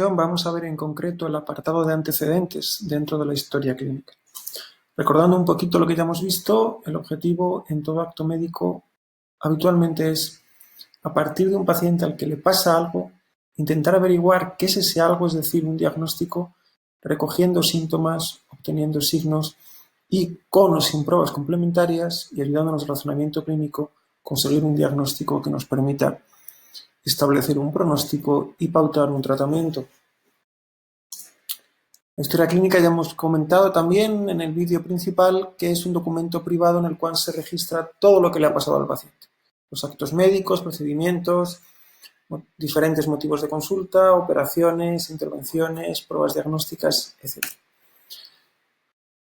Vamos a ver en concreto el apartado de antecedentes dentro de la historia clínica. Recordando un poquito lo que ya hemos visto, el objetivo en todo acto médico habitualmente es, a partir de un paciente al que le pasa algo, intentar averiguar qué es ese algo, es decir, un diagnóstico, recogiendo síntomas, obteniendo signos y con o sin pruebas complementarias y ayudándonos al razonamiento clínico, conseguir un diagnóstico que nos permita establecer un pronóstico y pautar un tratamiento. La historia clínica ya hemos comentado también en el vídeo principal que es un documento privado en el cual se registra todo lo que le ha pasado al paciente. Los actos médicos, procedimientos, diferentes motivos de consulta, operaciones, intervenciones, pruebas diagnósticas, etc.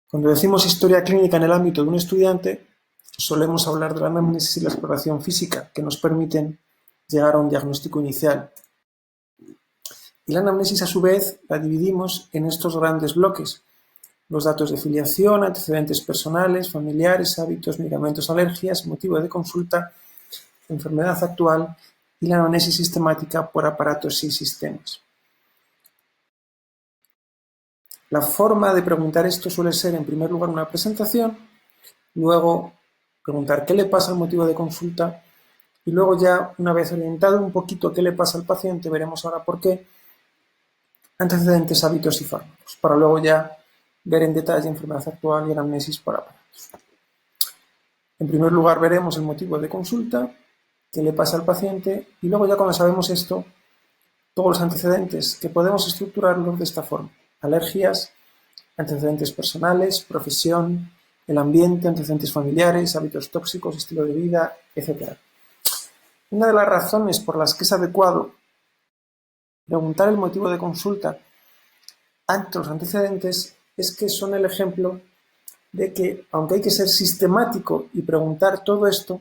Cuando decimos historia clínica en el ámbito de un estudiante, solemos hablar de la anamnesis y la exploración física que nos permiten llegar a un diagnóstico inicial. Y la anamnesis, a su vez, la dividimos en estos grandes bloques: los datos de filiación, antecedentes personales, familiares, hábitos, medicamentos, alergias, motivo de consulta, enfermedad actual y la anamnesis sistemática por aparatos y sistemas. La forma de preguntar esto suele ser, en primer lugar, una presentación, luego preguntar qué le pasa al motivo de consulta y luego ya, una vez orientado un poquito qué le pasa al paciente, veremos ahora por qué, antecedentes, hábitos y fármacos, para luego ya ver en detalle enfermedad actual y anamnesis por aparatos. En primer lugar veremos el motivo de consulta, qué le pasa al paciente y luego ya cuando sabemos esto, todos los antecedentes que podemos estructurarlos de esta forma: alergias, antecedentes personales, profesión, el ambiente, antecedentes familiares, hábitos tóxicos, estilo de vida, etc. Una de las razones por las que es adecuado preguntar el motivo de consulta ante los antecedentes es que son el ejemplo de que, aunque hay que ser sistemático y preguntar todo esto,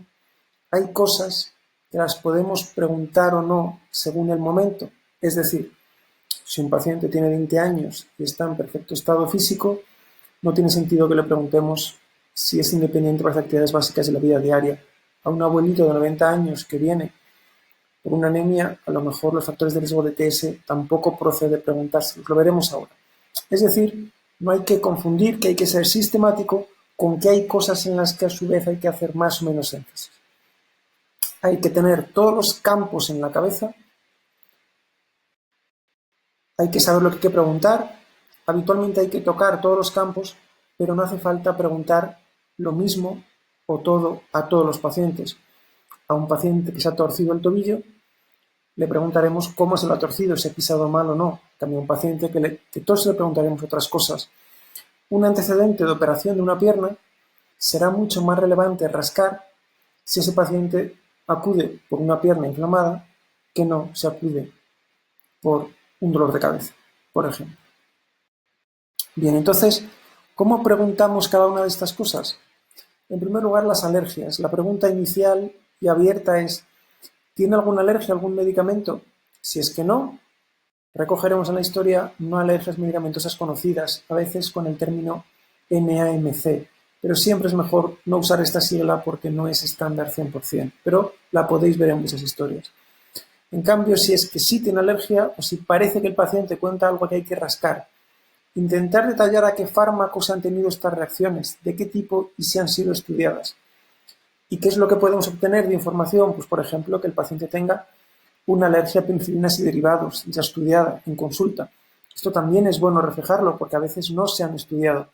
hay cosas que las podemos preguntar o no según el momento. Es decir, si un paciente tiene 20 años y está en perfecto estado físico, no tiene sentido que le preguntemos si es independiente para las actividades básicas de la vida diaria. A un abuelito de 90 años que viene por una anemia, a lo mejor los factores de riesgo de TS tampoco procede preguntárselos. Lo veremos ahora. Es decir, no hay que confundir que hay que ser sistemático con que hay cosas en las que a su vez hay que hacer más o menos énfasis. Hay que tener todos los campos en la cabeza, hay que saber lo que hay que preguntar, habitualmente hay que tocar todos los campos, pero no hace falta preguntar lo mismo o todo a todos los pacientes. A un paciente que se ha torcido el tobillo, le preguntaremos cómo se lo ha torcido, si ha pisado mal o no. También a un paciente que todos le preguntaremos otras cosas. Un antecedente de operación de una pierna será mucho más relevante rascar si ese paciente acude por una pierna inflamada que no se acude por un dolor de cabeza, por ejemplo. Bien, entonces, ¿cómo preguntamos cada una de estas cosas? En primer lugar, las alergias. La pregunta inicial y abierta es: ¿tiene alguna alergia a algún medicamento? Si es que no, recogeremos en la historia no alergias medicamentosas conocidas, a veces con el término NAMC, pero siempre es mejor no usar esta sigla porque no es estándar 100%, pero la podéis ver en muchas historias. En cambio, si es que sí tiene alergia o si parece que el paciente cuenta algo que hay que rascar, intentar detallar a qué fármacos han tenido estas reacciones, de qué tipo y si han sido estudiadas. ¿Y qué es lo que podemos obtener de información? Pues, por ejemplo, que el paciente tenga una alergia a penicilinas y derivados, ya estudiada en consulta. Esto también es bueno reflejarlo porque a veces no se han estudiado.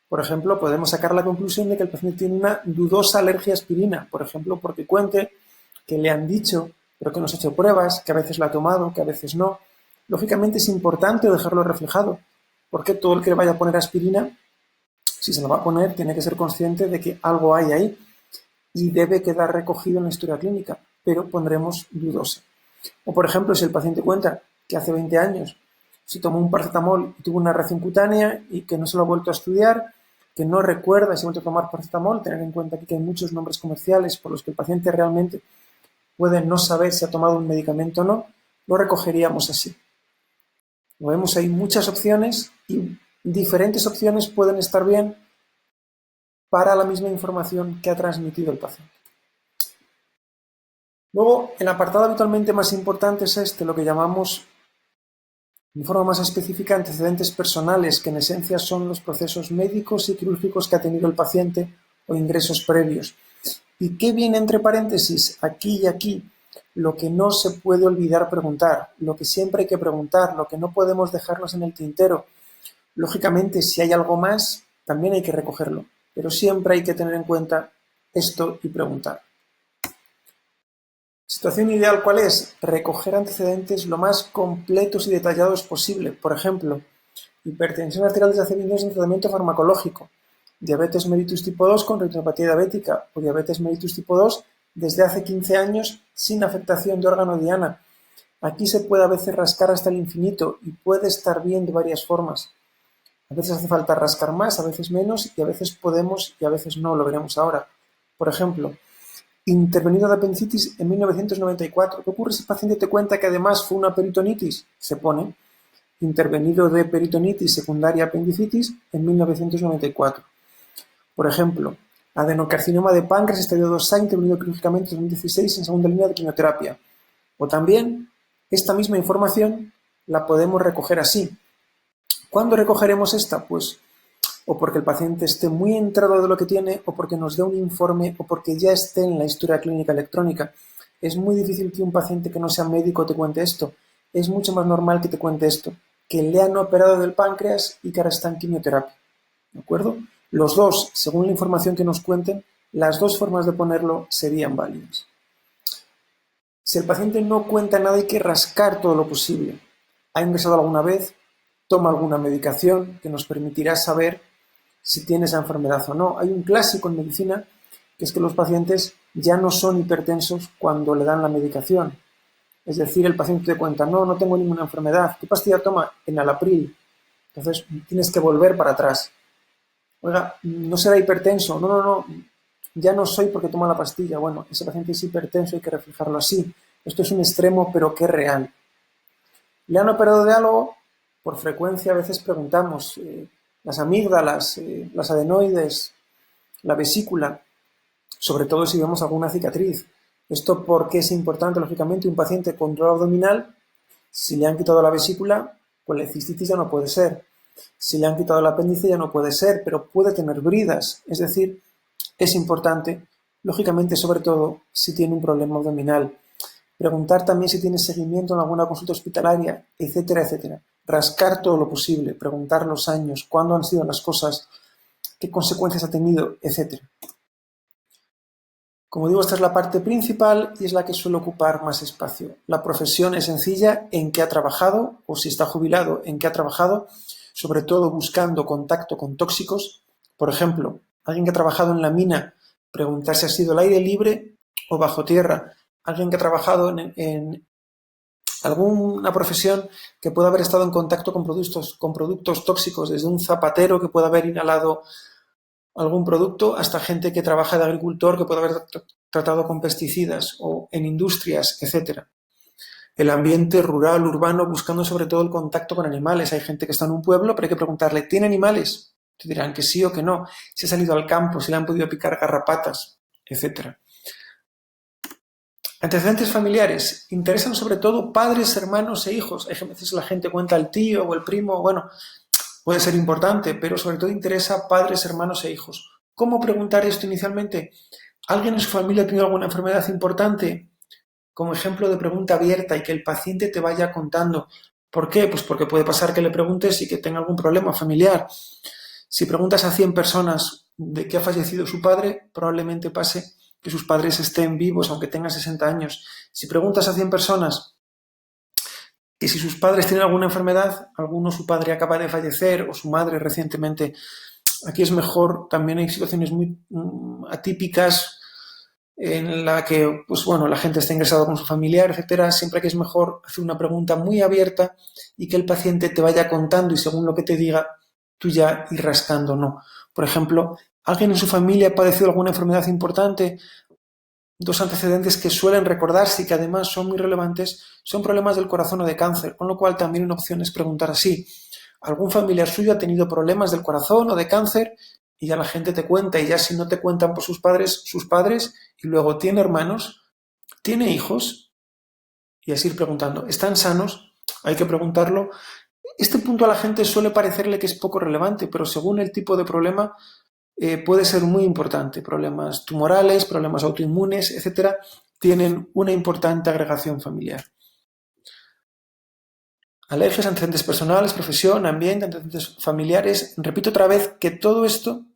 Por ejemplo, podemos sacar la conclusión de que el paciente tiene una dudosa alergia a aspirina, por ejemplo, porque cuente que le han dicho, pero que no se ha hecho pruebas, que a veces la ha tomado, que a veces no. Lógicamente es importante dejarlo reflejado, porque todo el que le vaya a poner aspirina, si se lo va a poner, tiene que ser consciente de que algo hay ahí y debe quedar recogido en la historia clínica, pero pondremos dudosa. O, por ejemplo, si el paciente cuenta que hace 20 años se tomó un paracetamol y tuvo una reacción cutánea y que no se lo ha vuelto a estudiar, que no recuerda si ha vuelto a tomar paracetamol, tener en cuenta que hay muchos nombres comerciales por los que el paciente realmente puede no saber si ha tomado un medicamento o no, lo recogeríamos así. Como vemos, hay muchas opciones y diferentes opciones pueden estar bien para la misma información que ha transmitido el paciente. Luego, el apartado habitualmente más importante es lo que llamamos Informa más específica antecedentes personales, que en esencia son los procesos médicos y quirúrgicos que ha tenido el paciente o ingresos previos. ¿Y qué viene entre paréntesis? Aquí y aquí. Lo que no se puede olvidar preguntar, lo que siempre hay que preguntar, lo que no podemos dejarnos en el tintero. Lógicamente, si hay algo más, también hay que recogerlo, pero siempre hay que tener en cuenta esto y preguntar. Situación ideal, ¿cuál es? Recoger antecedentes lo más completos y detallados posible. Por ejemplo, hipertensión arterial desde hace 20 años en tratamiento farmacológico, diabetes mellitus tipo 2 con retinopatía diabética o diabetes mellitus tipo 2 desde hace 15 años sin afectación de órgano diana. Aquí se puede a veces rascar hasta el infinito y puede estar bien de varias formas. A veces hace falta rascar más, a veces menos, y a veces podemos y a veces no, lo veremos ahora. Por ejemplo, intervenido de apendicitis en 1994. ¿Qué ocurre si el paciente te cuenta que además fue una peritonitis? Se pone intervenido de peritonitis secundaria apendicitis en 1994. Por ejemplo, adenocarcinoma de páncreas estadio 2A intervenido quirúrgicamente en 2016 en segunda línea de quimioterapia. O también, esta misma información la podemos recoger así. ¿Cuándo recogeremos esta? Pues o porque el paciente esté muy enterado de lo que tiene, o porque nos dé un informe, o porque ya esté en la historia clínica electrónica. Es muy difícil que un paciente que no sea médico te cuente esto. Es mucho más normal que te cuente esto, que le han operado del páncreas y que ahora está en quimioterapia. ¿De acuerdo? Los dos, según la información que nos cuenten, las dos formas de ponerlo serían válidas. Si el paciente no cuenta nada, hay que rascar todo lo posible. ¿Ha ingresado alguna vez? ¿Toma alguna medicación que nos permitirá saber si tiene esa enfermedad o no? Hay un clásico en medicina que es que los pacientes ya no son hipertensos cuando le dan la medicación. Es decir, el paciente te cuenta, no tengo ninguna enfermedad. ¿Qué pastilla toma? Enalapril. Entonces tienes que volver para atrás. Oiga, no será hipertenso. No, ya no soy porque toma la pastilla. Bueno, ese paciente es hipertenso, hay que reflejarlo así. Esto es un extremo, pero que es real. ¿Le han operado de algo? Por frecuencia a veces preguntamos, las amígdalas, las adenoides, la vesícula, sobre todo si vemos alguna cicatriz. Esto porque es importante, lógicamente, un paciente con dolor abdominal, si le han quitado la vesícula, pues la cistitis ya no puede ser. Si le han quitado el apéndice ya no puede ser, pero puede tener bridas. Es decir, es importante, lógicamente, sobre todo si tiene un problema abdominal. Preguntar también si tiene seguimiento en alguna consulta hospitalaria, etcétera, etcétera. Rascar todo lo posible, preguntar los años, cuándo han sido las cosas, qué consecuencias ha tenido, etcétera. Como digo, esta es la parte principal y es la que suele ocupar más espacio. La profesión es sencilla, en qué ha trabajado, o si está jubilado, en qué ha trabajado, sobre todo buscando contacto con tóxicos. Por ejemplo, alguien que ha trabajado en la mina, preguntar si ha sido al aire libre o bajo tierra. Alguien que ha trabajado en alguna profesión que pueda haber estado en contacto con productos tóxicos, desde un zapatero que pueda haber inhalado algún producto hasta gente que trabaja de agricultor que puede haber tratado con pesticidas o en industrias, etc. El ambiente rural, urbano, buscando sobre todo el contacto con animales. Hay gente que está en un pueblo, pero hay que preguntarle, ¿tiene animales? Te dirán que sí o que no. Si ha salido al campo, si le han podido picar garrapatas, etc. Antecedentes familiares. Interesan sobre todo padres, hermanos e hijos. Hay veces la gente cuenta al tío o el primo, bueno, puede ser importante, pero sobre todo interesa padres, hermanos e hijos. ¿Cómo preguntar esto inicialmente? ¿Alguien en su familia tiene alguna enfermedad importante? Como ejemplo de pregunta abierta y que el paciente te vaya contando. ¿Por qué? Pues porque puede pasar que le preguntes y que tenga algún problema familiar. Si preguntas a 100 personas de qué ha fallecido su padre, probablemente pase que sus padres estén vivos aunque tengan 60 años. Si preguntas a 100 personas que si sus padres tienen alguna enfermedad, alguno su padre acaba de fallecer o su madre recientemente, aquí es mejor, también hay situaciones muy atípicas en la que, pues bueno, la gente está ingresada con su familiar, etcétera. Siempre que es mejor hacer una pregunta muy abierta y que el paciente te vaya contando y según lo que te diga, tú ya ir rascando, no. Por ejemplo, ¿alguien en su familia ha padecido alguna enfermedad importante? Dos antecedentes que suelen recordarse y que además son muy relevantes son problemas del corazón o de cáncer, con lo cual también una opción es preguntar así. ¿Algún familiar suyo ha tenido problemas del corazón o de cáncer? Y ya la gente te cuenta, y ya si no te cuentan por sus padres, y luego tiene hermanos, tiene hijos, y así ir preguntando, ¿están sanos? hay que preguntarlo. Este punto a la gente suele parecerle que es poco relevante, pero según el tipo de problema puede ser muy importante. Problemas tumorales, problemas autoinmunes, etcétera, tienen una importante agregación familiar. Alergias, antecedentes personales, profesión, ambiente, antecedentes familiares. Repito otra vez que todo esto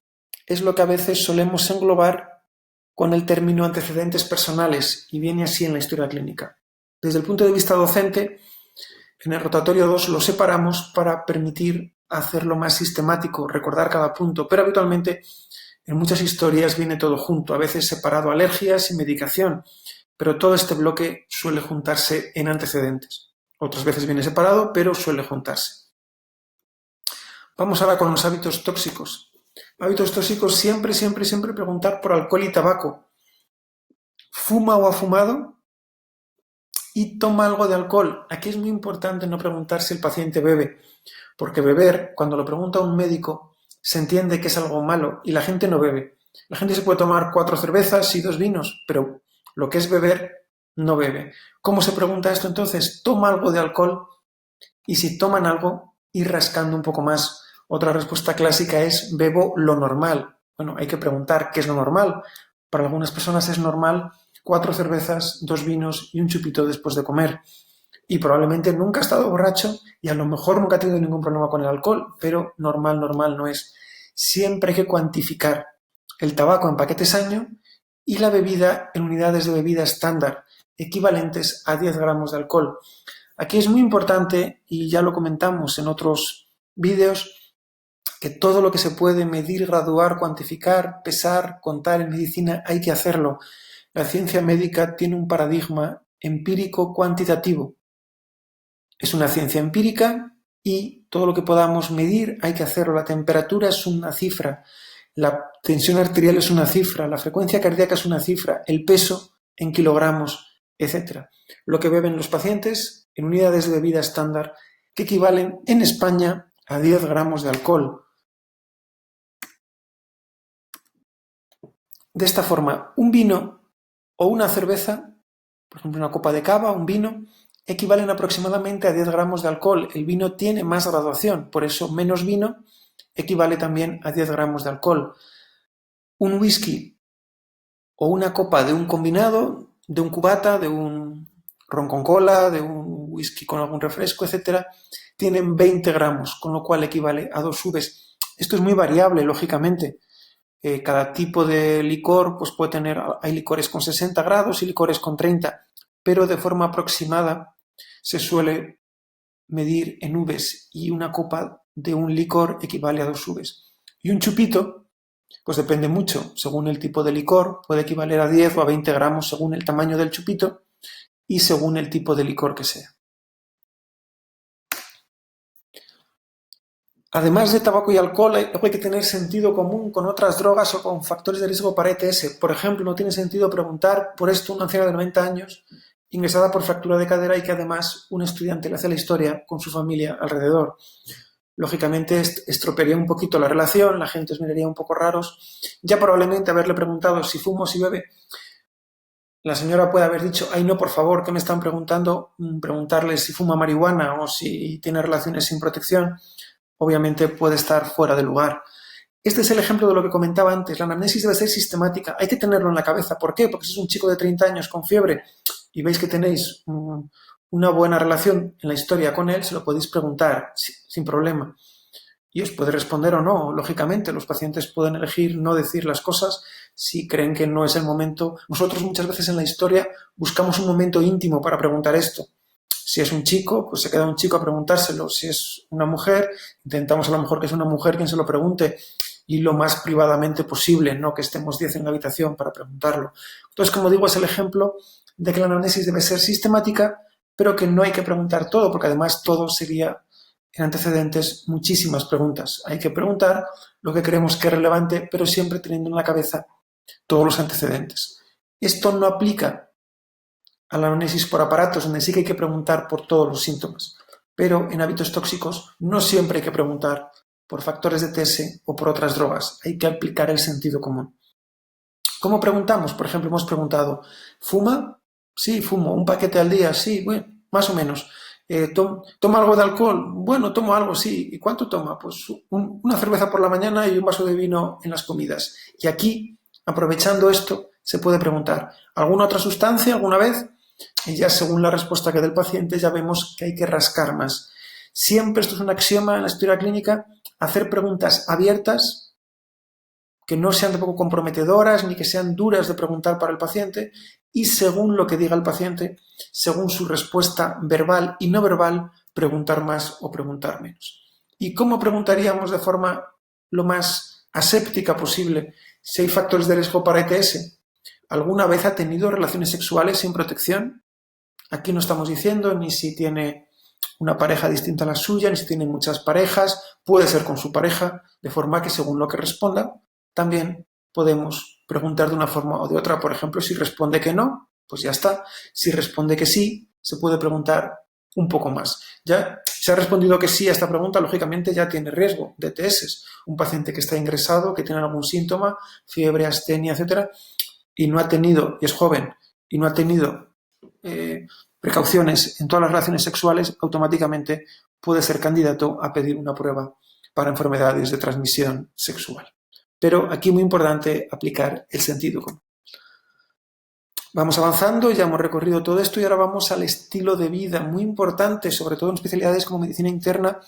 es lo que a veces solemos englobar con el término antecedentes personales y viene así en la historia clínica. Desde el punto de vista docente, en el rotatorio 2 lo separamos para permitir hacerlo más sistemático, recordar cada punto, pero habitualmente en muchas historias viene todo junto, a veces separado alergias y medicación, pero todo este bloque suele juntarse en antecedentes. Otras veces viene separado, pero suele juntarse. Vamos ahora con los hábitos tóxicos. Hábitos tóxicos, siempre preguntar por alcohol y tabaco. ¿Fuma o ha fumado? Y toma algo de alcohol. Aquí es muy importante no preguntar si el paciente bebe, porque beber, cuando lo pregunta un médico, se entiende que es algo malo y la gente no bebe. La gente se puede tomar 4 cervezas y 2 vinos, pero lo que es beber, no bebe. ¿Cómo se pregunta esto entonces? Toma algo de alcohol y si toman algo, ir rascando un poco más. Otra respuesta clásica es bebo lo normal. Bueno, hay que preguntar qué es lo normal. Para algunas personas es normal 4 cervezas, 2 vinos y un chupito después de comer. Y probablemente nunca ha estado borracho y a lo mejor nunca ha tenido ningún problema con el alcohol, pero normal no es. Siempre hay que cuantificar el tabaco en paquetes año y la bebida en unidades de bebida estándar, equivalentes a 10 gramos de alcohol. Aquí es muy importante, y ya lo comentamos en otros vídeos, que todo lo que se puede medir, graduar, cuantificar, pesar, contar en medicina, hay que hacerlo. La ciencia médica tiene un paradigma empírico cuantitativo. Es una ciencia empírica y todo lo que podamos medir hay que hacerlo. La temperatura es una cifra, la tensión arterial es una cifra, la frecuencia cardíaca es una cifra, el peso en kilogramos, etc. Lo que beben los pacientes en unidades de bebida estándar que equivalen en España a 10 gramos de alcohol. De esta forma, un vino o una cerveza, por ejemplo una copa de cava, un vino, equivalen aproximadamente a 10 gramos de alcohol. El vino tiene más graduación, por eso menos vino equivale también a 10 gramos de alcohol. Un whisky o una copa de un combinado, de un cubata, de un ron con cola, de un whisky con algún refresco, etcétera, tienen 20 gramos, con lo cual equivale a 2 uvas. Esto es muy variable, lógicamente. Cada tipo de licor pues puede tener, hay licores con 60 grados y licores con 30, pero de forma aproximada se suele medir en uvas y una copa de un licor equivale a 2 uvas. Y un chupito, pues depende mucho, según el tipo de licor, puede equivaler a 10 o a 20 gramos según el tamaño del chupito y según el tipo de licor que sea. Además de tabaco y alcohol, hay que tener sentido común con otras drogas o con factores de riesgo para ETS. Por ejemplo, no tiene sentido preguntar por esto a una anciana de 90 años ingresada por fractura de cadera y que además un estudiante le hace la historia con su familia alrededor. Lógicamente estropearía un poquito la relación, la gente os miraría un poco raros. Ya probablemente haberle preguntado si fumo o si bebe, la señora puede haber dicho, ay no, por favor, ¿qué me están preguntando? Preguntarle si fuma marihuana o si tiene relaciones sin protección. Obviamente puede estar fuera de lugar. Este es el ejemplo de lo que comentaba antes. La anamnesis debe ser sistemática. Hay que tenerlo en la cabeza. ¿Por qué? Porque si es un chico de 30 años con fiebre y veis que tenéis una buena relación en la historia con él, se lo podéis preguntar sin problema. Y os puede responder o no. Lógicamente, los pacientes pueden elegir no decir las cosas si creen que no es el momento. Nosotros muchas veces en la historia buscamos un momento íntimo para preguntar esto. Si es un chico, pues se queda un chico a preguntárselo. Si es una mujer, intentamos a lo mejor que es una mujer quien se lo pregunte y lo más privadamente posible, no que estemos 10 en la habitación para preguntarlo. Entonces, como digo, es el ejemplo de que la anamnesis debe ser sistemática, pero que no hay que preguntar todo, porque además todo sería en antecedentes muchísimas preguntas. Hay que preguntar lo que creemos que es relevante, pero siempre teniendo en la cabeza todos los antecedentes. Esto no aplica a la anamnesis por aparatos, donde sí que hay que preguntar por todos los síntomas. Pero en hábitos tóxicos no siempre hay que preguntar por factores de TS o por otras drogas. Hay que aplicar el sentido común. ¿Cómo preguntamos? Por ejemplo, hemos preguntado, ¿fuma? Sí, fumo. ¿Un paquete al día? Sí, bueno, más o menos. ¿Toma algo de alcohol? Bueno, tomo algo, sí. ¿Y cuánto toma? Pues una cerveza por la mañana y un vaso de vino en las comidas. Y aquí, aprovechando esto, se puede preguntar, ¿alguna otra sustancia alguna vez? Y ya según la respuesta que dé el paciente ya vemos que hay que rascar más. Siempre esto es un axioma en la historia clínica, hacer preguntas abiertas, que no sean tampoco comprometedoras ni que sean duras de preguntar para el paciente, y según lo que diga el paciente, según su respuesta verbal y no verbal, preguntar más o preguntar menos. ¿Y cómo preguntaríamos de forma lo más aséptica posible si hay factores de riesgo para ETS? ¿Alguna vez ha tenido relaciones sexuales sin protección? Aquí no estamos diciendo ni si tiene una pareja distinta a la suya, ni si tiene muchas parejas, puede ser con su pareja, de forma que según lo que responda, también podemos preguntar de una forma o de otra. Por ejemplo, si responde que no, pues ya está. Si responde que sí, se puede preguntar un poco más. Ya se ha respondido que sí a esta pregunta, lógicamente ya tiene riesgo de ETS. Un paciente que está ingresado, que tiene algún síntoma, fiebre, astenia, etcétera, y no ha tenido, y es joven, y no ha tenido precauciones en todas las relaciones sexuales, automáticamente puede ser candidato a pedir una prueba para enfermedades de transmisión sexual. Pero aquí muy importante aplicar el sentido común. Vamos avanzando, ya hemos recorrido todo esto y ahora vamos al estilo de vida, muy importante, sobre todo en especialidades como medicina interna,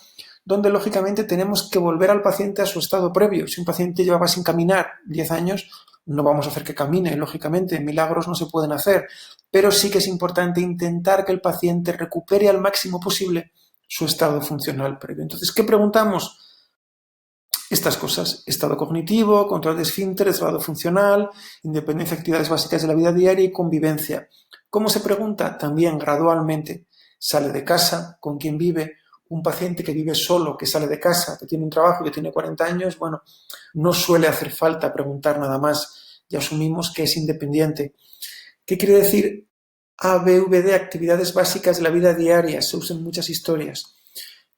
donde lógicamente tenemos que volver al paciente a su estado previo. Si un paciente llevaba sin caminar 10 años, no vamos a hacer que camine, lógicamente, milagros no se pueden hacer, pero sí que es importante intentar que el paciente recupere al máximo posible su estado funcional previo. Entonces, ¿qué preguntamos? Estas cosas: estado cognitivo, control de esfínteres, estado funcional, independencia de actividades básicas de la vida diaria y convivencia. ¿Cómo se pregunta? También gradualmente. ¿Sale de casa? ¿Con quién vive? Un paciente que vive solo, que sale de casa, que tiene un trabajo, que tiene 40 años, bueno, no suele hacer falta preguntar nada más. Ya asumimos que es independiente. ¿Qué quiere decir ABVD? Actividades básicas de la vida diaria. Se usan muchas historias.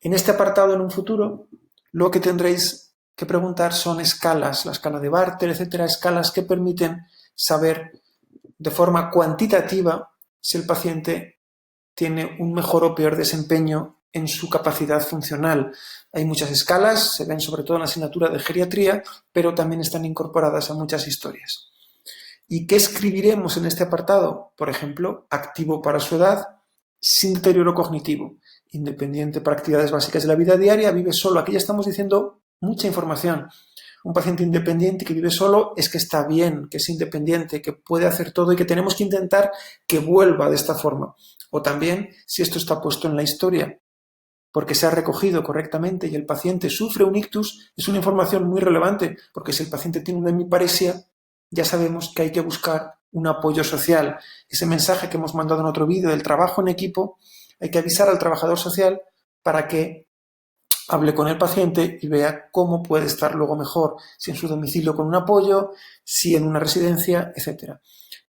En este apartado, en un futuro, lo que tendréis que preguntar son escalas, la escala de Barter, etcétera, escalas que permiten saber de forma cuantitativa si el paciente tiene un mejor o peor desempeño en su capacidad funcional. Hay muchas escalas, se ven sobre todo en la asignatura de geriatría, pero también están incorporadas a muchas historias. ¿Y qué escribiremos en este apartado? Por ejemplo, activo para su edad, sin deterioro cognitivo, independiente para actividades básicas de la vida diaria, vive solo. Aquí ya estamos diciendo mucha información. Un paciente independiente que vive solo es que está bien, que es independiente, que puede hacer todo y que tenemos que intentar que vuelva de esta forma. O también, si esto está puesto en la historia, porque se ha recogido correctamente y el paciente sufre un ictus, es una información muy relevante, porque si el paciente tiene una hemiparesia, ya sabemos que hay que buscar un apoyo social. Ese mensaje que hemos mandado en otro vídeo del trabajo en equipo, hay que avisar al trabajador social para que hable con el paciente y vea cómo puede estar luego mejor, si en su domicilio con un apoyo, si en una residencia, etc.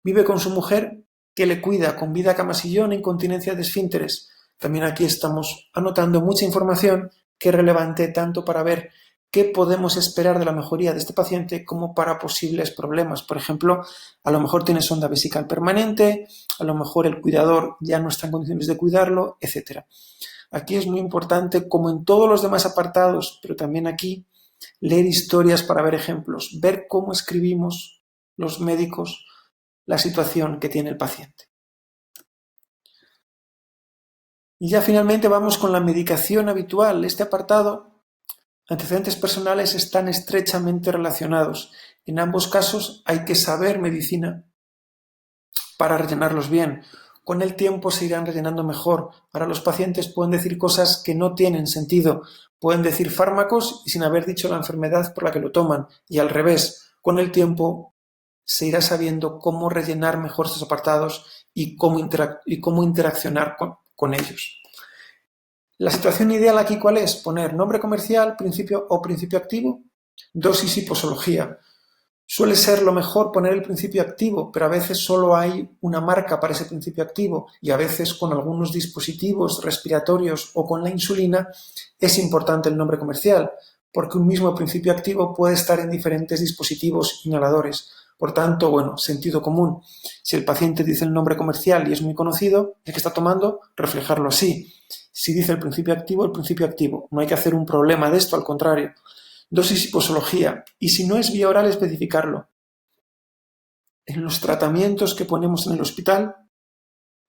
Vive con su mujer, que le cuida, con vida camasillón, incontinencia de esfínteres. También aquí estamos anotando mucha información que es relevante tanto para ver qué podemos esperar de la mejoría de este paciente como para posibles problemas. Por ejemplo, a lo mejor tiene sonda vesical permanente, a lo mejor el cuidador ya no está en condiciones de cuidarlo, etc. Aquí es muy importante, como en todos los demás apartados, pero también aquí, leer historias para ver ejemplos, ver cómo escribimos los médicos la situación que tiene el paciente. Y ya finalmente vamos con la medicación habitual. Este apartado, antecedentes personales, están estrechamente relacionados. En ambos casos hay que saber medicina para rellenarlos bien. Con el tiempo se irán rellenando mejor. Ahora los pacientes pueden decir cosas que no tienen sentido. Pueden decir fármacos y sin haber dicho la enfermedad por la que lo toman. Y al revés, con el tiempo se irá sabiendo cómo rellenar mejor estos apartados y cómo interaccionar con ellos. La situación ideal aquí, ¿cuál es? Poner nombre comercial, principio o principio activo, dosis y posología. Suele ser lo mejor poner el principio activo, pero a veces solo hay una marca para ese principio activo y a veces con algunos dispositivos respiratorios o con la insulina es importante el nombre comercial, porque un mismo principio activo puede estar en diferentes dispositivos inhaladores. Por tanto, bueno, sentido común. Si el paciente dice el nombre comercial y es muy conocido, el que está tomando, reflejarlo así. Si dice el principio activo. No hay que hacer un problema de esto, al contrario. Dosis y posología. Y si no es vía oral, especificarlo. En los tratamientos que ponemos en el hospital,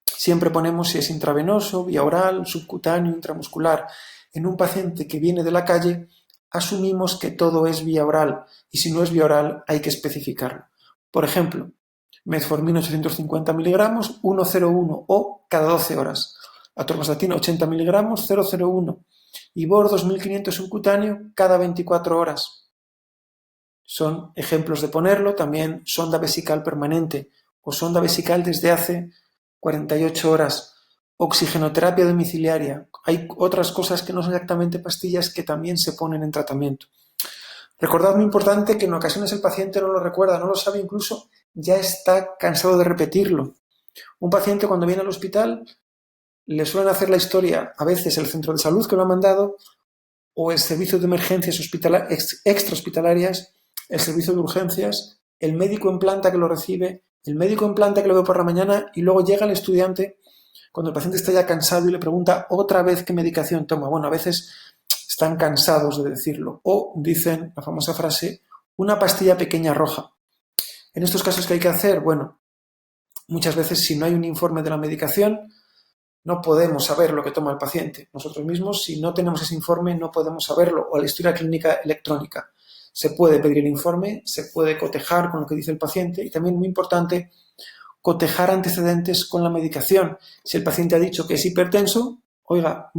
siempre ponemos si es intravenoso, vía oral, subcutáneo, intramuscular. En un paciente que viene de la calle, asumimos que todo es vía oral y si no es vía oral hay que especificarlo. Por ejemplo, metformina 850 miligramos, 1,01 o cada 12 horas. Atorvastatina 80 miligramos, 0,01. Ibor 2500 subcutáneo cada 24 horas. Son ejemplos de ponerlo. También sonda vesical permanente o sonda vesical desde hace 48 horas. Oxigenoterapia domiciliaria. Hay otras cosas que no son exactamente pastillas que también se ponen en tratamiento. Recordad, muy importante, que en ocasiones el paciente no lo recuerda, no lo sabe, incluso ya está cansado de repetirlo. Un paciente cuando viene al hospital le suelen hacer la historia a veces el centro de salud que lo ha mandado o el servicio de emergencias extrahospitalarias, el servicio de urgencias, el médico en planta que lo recibe, el médico en planta que lo ve por la mañana y luego llega el estudiante cuando el paciente está ya cansado y le pregunta otra vez qué medicación toma. Bueno, a veces están cansados de decirlo o dicen la famosa frase, una pastilla pequeña roja. En estos casos, ¿qué hay que hacer? Bueno, muchas veces si no hay un informe de la medicación, no podemos saber lo que toma el paciente. Nosotros mismos, si no tenemos ese informe, no podemos saberlo. O la historia clínica electrónica. Se puede pedir el informe, se puede cotejar con lo que dice el paciente y también, muy importante, cotejar antecedentes con la medicación. Si el paciente ha dicho que es hipertenso, oiga,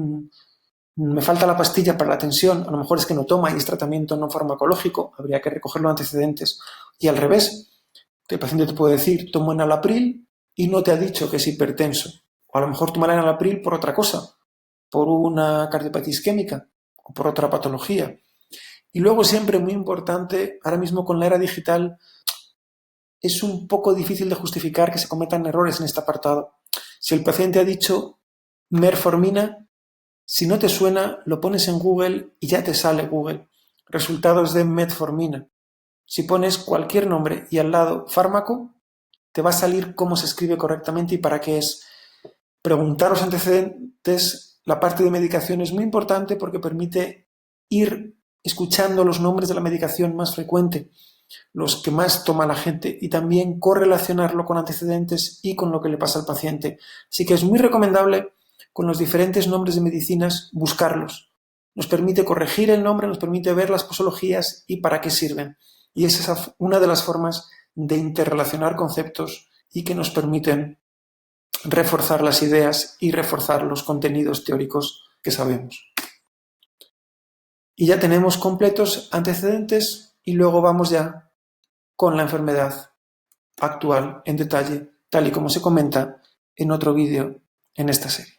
me falta la pastilla para la tensión, a lo mejor es que no toma y es tratamiento no farmacológico, habría que recoger los antecedentes. Y al revés, el paciente te puede decir, tomo enalapril y no te ha dicho que es hipertenso. O a lo mejor tomará enalapril por otra cosa, por una cardiopatía isquémica o por otra patología. Y luego siempre, muy importante, ahora mismo con la era digital, es un poco difícil de justificar que se cometan errores en este apartado. Si el paciente ha dicho metformina, si no te suena, lo pones en Google y ya te sale Google. Resultados de metformina. Si pones cualquier nombre y al lado fármaco, te va a salir cómo se escribe correctamente y para qué es. Preguntar los antecedentes, la parte de medicación es muy importante porque permite ir escuchando los nombres de la medicación más frecuente, los que más toma la gente, y también correlacionarlo con antecedentes y con lo que le pasa al paciente. Así que es muy recomendable con los diferentes nombres de medicinas buscarlos. Nos permite corregir el nombre, nos permite ver las posologías y para qué sirven. Y esa es una de las formas de interrelacionar conceptos y que nos permiten reforzar las ideas y reforzar los contenidos teóricos que sabemos. Y ya tenemos completos antecedentes y luego vamos ya con la enfermedad actual en detalle, tal y como se comenta en otro vídeo en esta serie.